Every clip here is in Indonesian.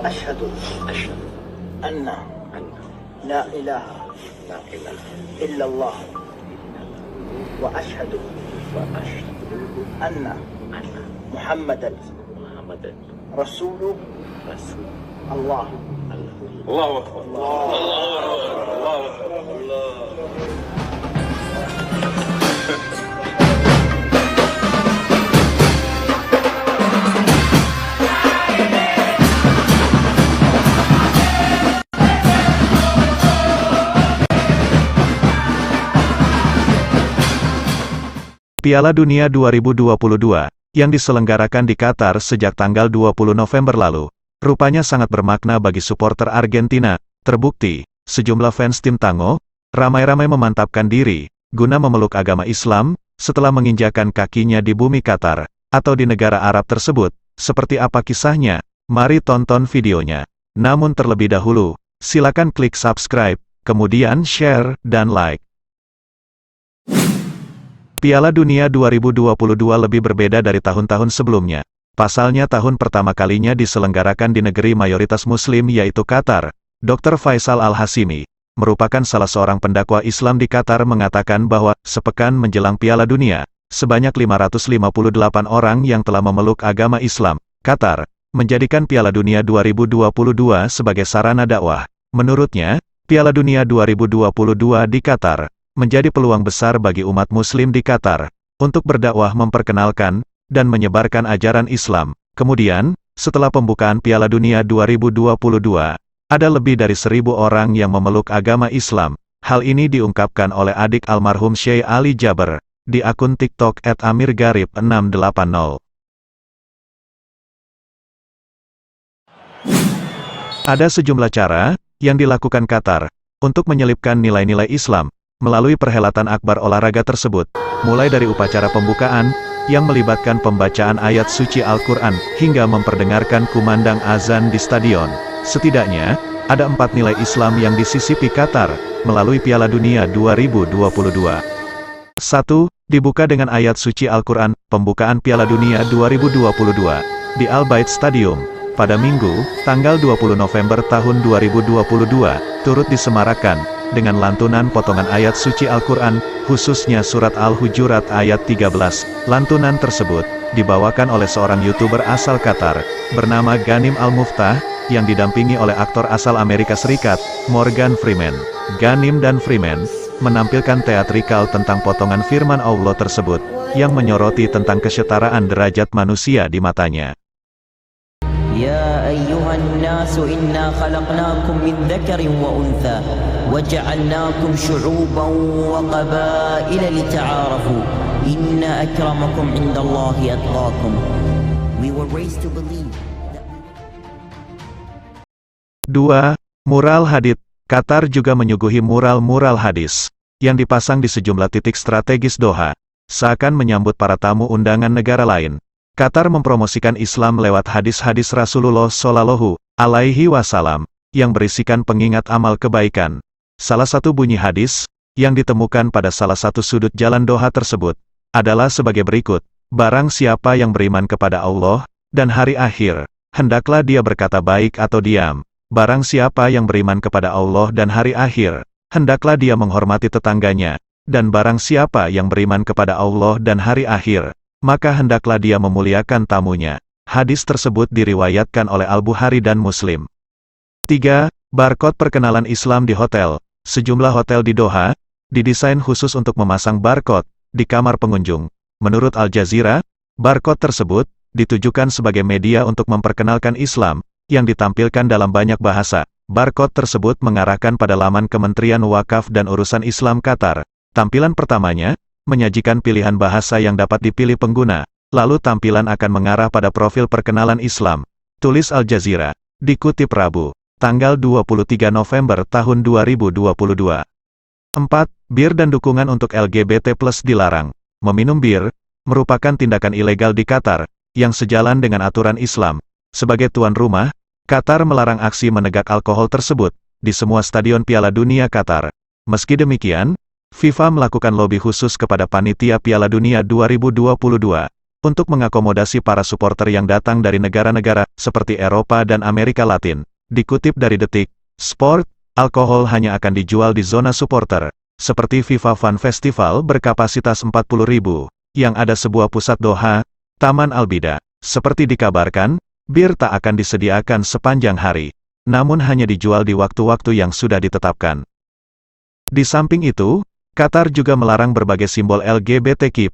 أشهد أشهد أن أن لا إله لا إله إلا الله إلا الله وأشهد وأشهد أن أن محمدا محمدا رسول رسول الله. الله. الله أكبر الله أكبر. Piala Dunia 2022, yang diselenggarakan di Qatar sejak tanggal 20 November lalu, rupanya sangat bermakna bagi supporter Argentina. Terbukti, sejumlah fans tim Tango, ramai-ramai memantapkan diri, guna memeluk agama Islam, setelah menginjakan kakinya di bumi Qatar, atau di negara Arab tersebut. Seperti apa kisahnya? Mari tonton videonya. Namun terlebih dahulu, silakan klik subscribe, kemudian share, dan like. Piala Dunia 2022 lebih berbeda dari tahun-tahun sebelumnya. Pasalnya tahun pertama kalinya diselenggarakan di negeri mayoritas muslim yaitu Qatar. Dr. Faisal Al-Hashimi, merupakan salah seorang pendakwah Islam di Qatar mengatakan bahwa, sepekan menjelang Piala Dunia, sebanyak 558 orang yang telah memeluk agama Islam. Qatar menjadikan Piala Dunia 2022 sebagai sarana dakwah. Menurutnya, Piala Dunia 2022 di Qatar menjadi peluang besar bagi umat muslim di Qatar untuk berdakwah, memperkenalkan dan menyebarkan ajaran Islam. Kemudian, setelah pembukaan Piala Dunia 2022, ada lebih dari 1.000 orang yang memeluk agama Islam. Hal ini diungkapkan oleh adik almarhum Syekh Ali Jaber di akun TikTok @amirgarib680. Ada sejumlah cara yang dilakukan Qatar untuk menyelipkan nilai-nilai Islam melalui perhelatan akbar olahraga tersebut, mulai dari upacara pembukaan, yang melibatkan pembacaan ayat suci Al-Quran, hingga memperdengarkan kumandang azan di stadion. Setidaknya, ada 4 nilai Islam yang disisipi Qatar, melalui Piala Dunia 2022. 1. Dibuka dengan ayat suci Al-Quran, pembukaan Piala Dunia 2022, di Al-Bait Stadium, pada Minggu, tanggal 20 November tahun 2022, turut disemarakan dengan lantunan potongan ayat suci Al-Quran, khususnya surat Al-Hujurat ayat 13. Lantunan tersebut dibawakan oleh seorang YouTuber asal Qatar, bernama Ghanim Al-Muftah, yang didampingi oleh aktor asal Amerika Serikat, Morgan Freeman. Ghanim dan Freeman menampilkan teatrikal tentang potongan firman Allah tersebut, yang menyoroti tentang kesetaraan derajat manusia di matanya. يا أيها الناس إنا خلقناكم من ذكر وأنثى وجعلناكم شعوبا وقبائل لتعارفوا إن أكرمكم عند الله أتقاكم. We were raised to believe. 2. Mural hadits. Qatar juga menyuguhi mural-mural hadis yang dipasang di sejumlah titik strategis Doha, seakan menyambut para tamu undangan negara lain. Qatar mempromosikan Islam lewat hadis-hadis Rasulullah Shallallahu Alaihi Wasallam yang berisikan pengingat amal kebaikan. Salah satu bunyi hadis yang ditemukan pada salah satu sudut jalan Doha tersebut adalah sebagai berikut: barang siapa yang beriman kepada Allah dan hari akhir, hendaklah dia berkata baik atau diam. Barang siapa yang beriman kepada Allah dan hari akhir, hendaklah dia menghormati tetangganya. Dan barang siapa yang beriman kepada Allah dan hari akhir, maka hendaklah dia memuliakan tamunya. Hadis tersebut diriwayatkan oleh Al-Bukhari dan Muslim. 3. Barcode perkenalan Islam di hotel. Sejumlah hotel di Doha didesain khusus untuk memasang barcode di kamar pengunjung. Menurut Al Jazeera, barcode tersebut ditujukan sebagai media untuk memperkenalkan Islam, yang ditampilkan dalam banyak bahasa. Barcode tersebut mengarahkan pada laman Kementerian Wakaf dan Urusan Islam Qatar. Tampilan pertamanya menyajikan pilihan bahasa yang dapat dipilih pengguna, lalu tampilan akan mengarah pada profil perkenalan Islam. Tulis Al Jazeera, dikutip Rabu, tanggal 23 November tahun 2022. 4. Bir dan dukungan untuk LGBT+ dilarang. Meminum bir merupakan tindakan ilegal di Qatar, yang sejalan dengan aturan Islam. Sebagai tuan rumah, Qatar melarang aksi menegak alkohol tersebut di semua stadion Piala Dunia Qatar. Meski demikian, FIFA melakukan lobi khusus kepada panitia Piala Dunia 2022 untuk mengakomodasi para supporter yang datang dari negara-negara seperti Eropa dan Amerika Latin. Dikutip dari Detik Sport, alkohol hanya akan dijual di zona supporter, seperti FIFA Fun Festival berkapasitas 40.000, yang ada sebuah pusat Doha, Taman Al-Bida. Seperti dikabarkan, bir tak akan disediakan sepanjang hari, namun hanya dijual di waktu-waktu yang sudah ditetapkan. Di samping itu, Qatar juga melarang berbagai simbol LGBTQ+,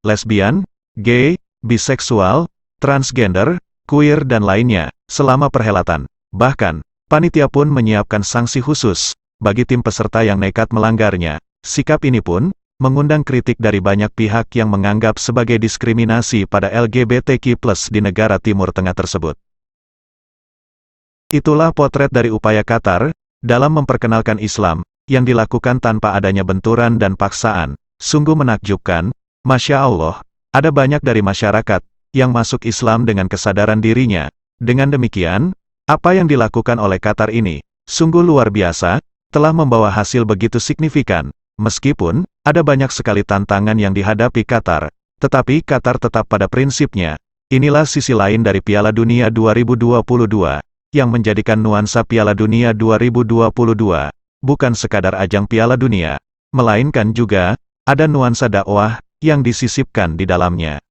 lesbian, gay, biseksual, transgender, queer dan lainnya, selama perhelatan. Bahkan, panitia pun menyiapkan sanksi khusus bagi tim peserta yang nekat melanggarnya. Sikap ini pun mengundang kritik dari banyak pihak yang menganggap sebagai diskriminasi pada LGBTQ+ di negara Timur Tengah tersebut. Itulah potret dari upaya Qatar dalam memperkenalkan Islam yang dilakukan tanpa adanya benturan dan paksaan. Sungguh menakjubkan. Masya Allah, ada banyak dari masyarakat yang masuk Islam dengan kesadaran dirinya. Dengan demikian, apa yang dilakukan oleh Qatar ini sungguh luar biasa, telah membawa hasil begitu signifikan. Meskipun ada banyak sekali tantangan yang dihadapi Qatar, tetapi Qatar tetap pada prinsipnya. Inilah sisi lain dari Piala Dunia 2022 yang menjadikan nuansa Piala Dunia 2022 bukan sekadar ajang Piala Dunia, melainkan juga ada nuansa dakwah yang disisipkan di dalamnya.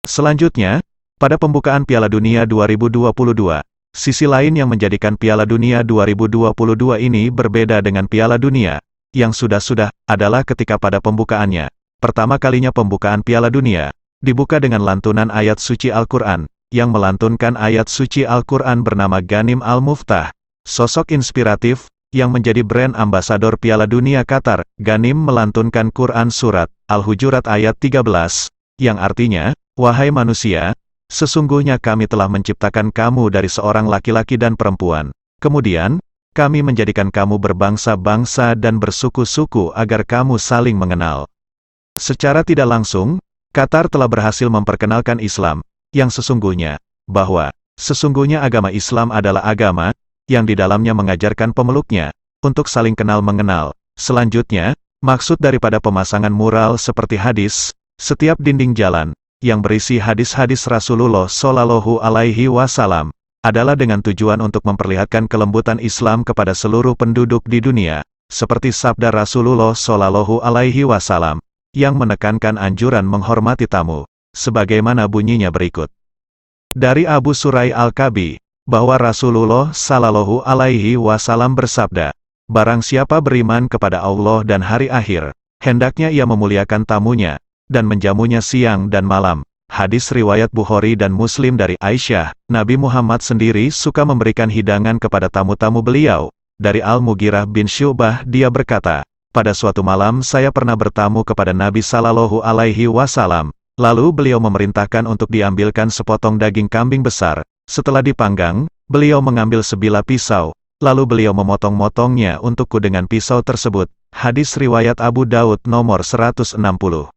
Selanjutnya, pada pembukaan Piala Dunia 2022, sisi lain yang menjadikan Piala Dunia 2022 ini berbeda dengan Piala Dunia yang sudah-sudah adalah ketika pada pembukaannya, pertama kalinya pembukaan Piala Dunia dibuka dengan lantunan ayat suci Al-Quran. Yang melantunkan ayat suci Al-Quran bernama Ghanim Al-Muftah, sosok inspiratif yang menjadi brand ambasador Piala Dunia Qatar. Ghanim melantunkan Quran Surat Al-Hujurat ayat 13, yang artinya, "Wahai manusia, sesungguhnya kami telah menciptakan kamu dari seorang laki-laki dan perempuan. Kemudian, kami menjadikan kamu berbangsa-bangsa dan bersuku-suku agar kamu saling mengenal." Secara tidak langsung, Qatar telah berhasil memperkenalkan Islam yang sesungguhnya, bahwa sesungguhnya agama Islam adalah agama yang di dalamnya mengajarkan pemeluknya untuk saling kenal mengenal. Selanjutnya, maksud daripada pemasangan mural seperti hadis, setiap dinding jalan yang berisi hadis-hadis Rasulullah Shallallahu Alaihi Wasallam adalah dengan tujuan untuk memperlihatkan kelembutan Islam kepada seluruh penduduk di dunia, seperti sabda Rasulullah Shallallahu Alaihi Wasallam yang menekankan anjuran menghormati tamu, sebagaimana bunyinya berikut. Dari Abu Surai Al-Kabi, bahwa Rasulullah Shallallahu Alaihi Wasallam bersabda, "Barang siapa beriman kepada Allah dan hari akhir, hendaknya ia memuliakan tamunya, dan menjamunya siang dan malam." Hadis riwayat Bukhari dan Muslim dari Aisyah, Nabi Muhammad sendiri suka memberikan hidangan kepada tamu-tamu beliau. Dari Al-Mughirah bin Syu'bah dia berkata, "Pada suatu malam saya pernah bertamu kepada Nabi Shallallahu Alaihi Wasallam. Lalu beliau memerintahkan untuk diambilkan sepotong daging kambing besar. Setelah dipanggang, beliau mengambil sebilah pisau, lalu beliau memotong-motongnya untukku dengan pisau tersebut." Hadis riwayat Abu Daud nomor 160.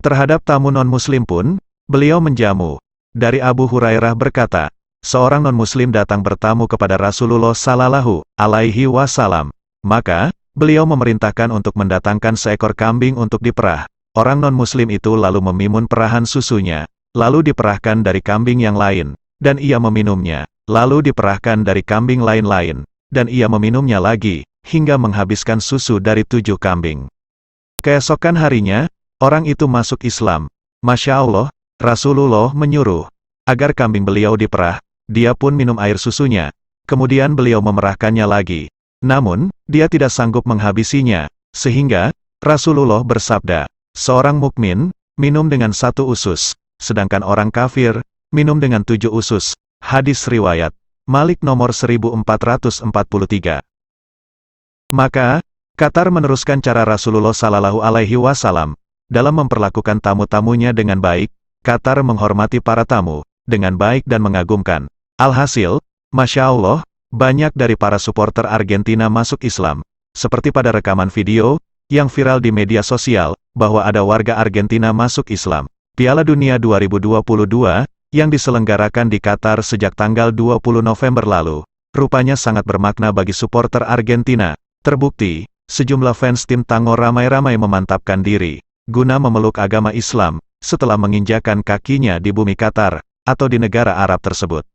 Terhadap tamu non-muslim pun, beliau menjamu. Dari Abu Hurairah berkata, seorang non-muslim datang bertamu kepada Rasulullah Sallallahu Alaihi Wasallam. Maka, beliau memerintahkan untuk mendatangkan seekor kambing untuk diperah. Orang non-muslim itu lalu memimun perahan susunya, lalu diperahkan dari kambing yang lain, dan ia meminumnya, lalu diperahkan dari kambing lain-lain, dan ia meminumnya lagi, hingga menghabiskan susu dari 7 kambing. Keesokan harinya, orang itu masuk Islam. Masya Allah, Rasulullah menyuruh agar kambing beliau diperah, dia pun minum air susunya, kemudian beliau memerahkannya lagi. Namun, dia tidak sanggup menghabisinya, sehingga Rasulullah bersabda, "Seorang mukmin minum dengan 1 usus, sedangkan orang kafir minum dengan 7 usus." Hadis riwayat Malik nomor 1443. Maka, Qatar meneruskan cara Rasulullah Sallallahu Alaihi Wasallam dalam memperlakukan tamu-tamunya dengan baik. Qatar menghormati para tamu dengan baik dan mengagumkan. Alhasil, Masya Allah, banyak dari para supporter Argentina masuk Islam. Seperti pada rekaman video yang viral di media sosial, bahwa ada warga Argentina masuk Islam. Piala Dunia 2022, yang diselenggarakan di Qatar sejak tanggal 20 November lalu, rupanya sangat bermakna bagi supporter Argentina. Terbukti, sejumlah fans tim Tango ramai-ramai memantapkan diri guna memeluk agama Islam, setelah menginjakan kakinya di bumi Qatar, atau di negara Arab tersebut.